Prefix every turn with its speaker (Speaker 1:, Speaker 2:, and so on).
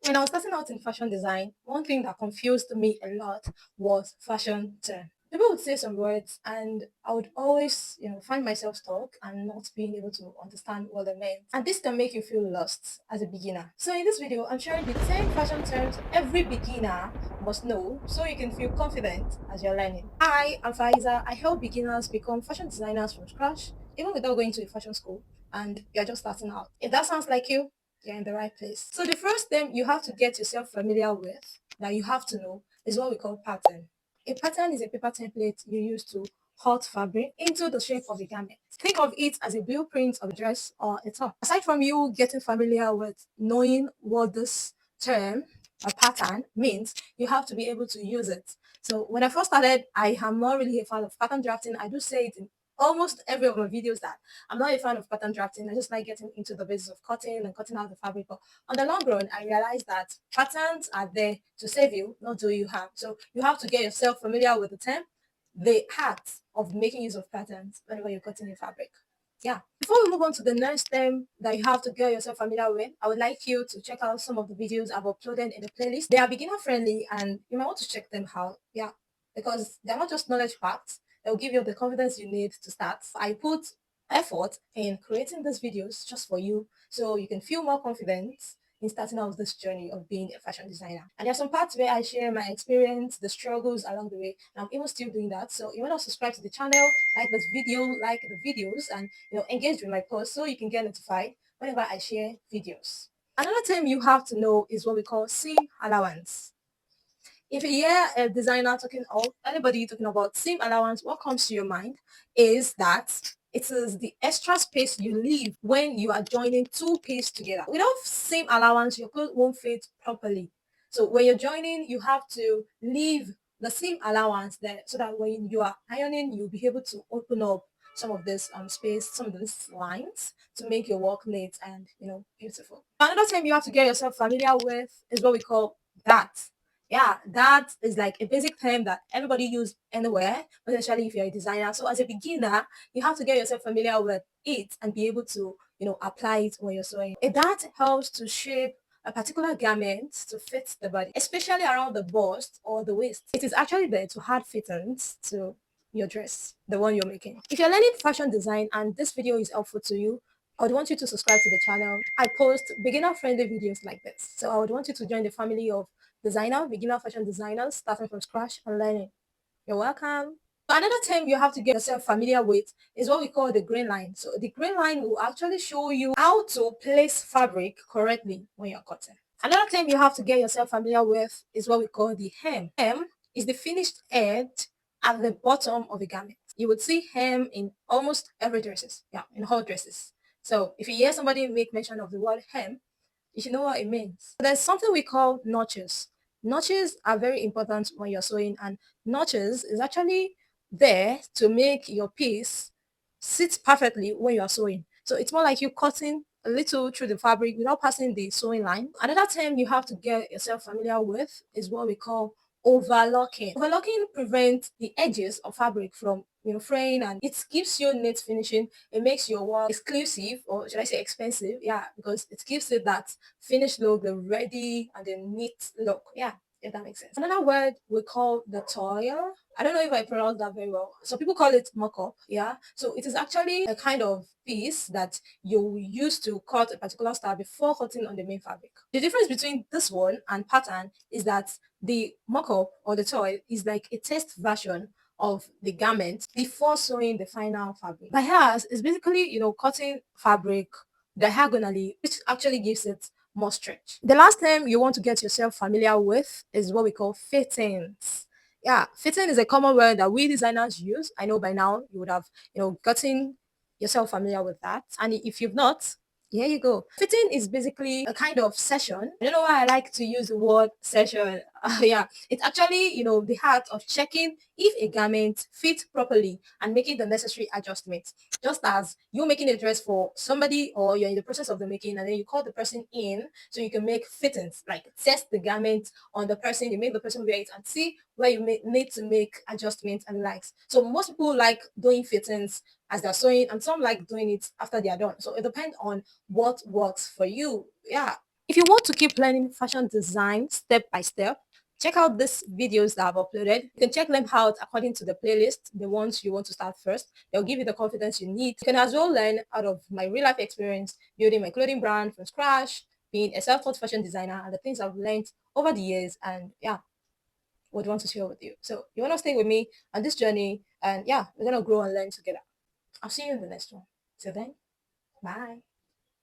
Speaker 1: When I was starting out in fashion design, one thing that confused me a lot was fashion term. People would say some words and I would always, find myself stuck and not being able to understand what they meant. And this can make you feel lost as a beginner. So in this video, I'm sharing the 10 fashion terms every beginner must know so you can feel confident as you're learning. Hi, I'm Faiza. I help beginners become fashion designers from scratch, even without going to a fashion school, and you're just starting out. If that sounds like you're in the right place. So the first thing you have to get yourself familiar with that you have to know is what we call pattern. A pattern is a paper template you use to cut fabric into the shape of a garment. Think of it as a blueprint of a dress or a top. Aside from you getting familiar with knowing what this term or pattern means, you have to be able to use it. So when I first started, I am not really a fan of pattern drafting. I do say it in almost every of my videos that I'm not a fan of pattern drafting. I just like getting into the business of cutting and cutting out the fabric. But on the long run, I realized that patterns are there to save you, not do you harm. So you have to get yourself familiar with the term, the art of making use of patterns whenever you're cutting your fabric. Yeah. Before we move on to the next thing that you have to get yourself familiar with, I would like you to check out some of the videos I've uploaded in the playlist. They are beginner friendly and you might want to check them out. Yeah. Because they're not just knowledge facts, they'll give you the confidence you need to start. I put effort in creating these videos just for you so you can feel more confident in starting out this journey of being a fashion designer. And there's some parts where I share my experience, the struggles along the way, and I'm even still doing that. So you want to subscribe to the channel, like this video, like the videos, and engage with my posts so you can get notified whenever I share videos. Another term you have to know is what we call seam allowance. If you hear a designer talking or anybody talking about seam allowance, what comes to your mind is that it is the extra space you leave when you are joining two pieces together. Without seam allowance, your clothes won't fit properly. So when you're joining, you have to leave the seam allowance there so that when you are ironing, you'll be able to open up some of this space, some of these lines to make your work neat and beautiful. Another term you have to get yourself familiar with is what we call that. Yeah, that is like a basic term that everybody use anywhere, especially if you're a designer. So as a beginner, you have to get yourself familiar with it and be able to, apply it when you're sewing. That helps to shape a particular garment to fit the body, especially around the bust or the waist. It is actually there to add fittings to your dress, the one you're making. If you're learning fashion design and this video is helpful to you, I would want you to subscribe to the channel. I post beginner-friendly videos like this. So I would want you to join the family of beginner fashion designers starting from scratch and learning. You're welcome. So another term you have to get yourself familiar with is what we call the grain line. So the grain line will actually show you how to place fabric correctly when you're cutting. Another term you have to get yourself familiar with is what we call the hem. Hem is the finished edge at the bottom of a garment. You would see hem in almost every dresses. Yeah, in all dresses. So if you hear somebody make mention of the word hem, you should know what it means. There's something we call notches. Notches are very important when you're sewing, and notches is actually there to make your piece sit perfectly when you are sewing. So it's more like you cutting a little through the fabric without passing the sewing line. Another term you have to get yourself familiar with is what we call overlocking. Overlocking prevents the edges of fabric from fraying, and it gives you neat finishing. It makes your work exclusive, or should I say expensive? Yeah, because it gives it that finished look, the ready and the neat look. Yeah, if that makes sense. Another word we call the toile. I don't know if I pronounced that very well. So people call it mock-up. Yeah. So it is actually a kind of piece that you use to cut a particular style before cutting on the main fabric. The difference between this one and pattern is that the mock-up or the toile is like a test version of the garment before sewing the final fabric. Bias is basically, cutting fabric diagonally, which actually gives it more stretch. The last term you want to get yourself familiar with is what we call fittings. Yeah, fitting is a common word that we designers use. I know by now you would have, gotten yourself familiar with that. And if you've not, here you go. Fitting is basically a kind of session. I don't know why I like to use the word session. Yeah, it's actually, the art of checking if a garment fits properly and making the necessary adjustments. Just as you making a dress for somebody or you're in the process of the making and then you call the person in so you can make fittings, like test the garment on the person, you make the person wear it and see where you need to make adjustments and likes. So most people like doing fittings as they're sewing and some like doing it after they are done. So it depends on what works for you. Yeah. If you want to keep learning fashion design step by step, check out these videos that I've uploaded. You can check them out according to the playlist, the ones you want to start first. They'll give you the confidence you need. You can as well learn out of my real life experience, building my clothing brand from scratch, being a self-taught fashion designer, and the things I've learned over the years. And yeah, would want to share with you. So you want to stay with me on this journey, and yeah, we're gonna grow and learn together. I'll see you in the next one. Till then, bye.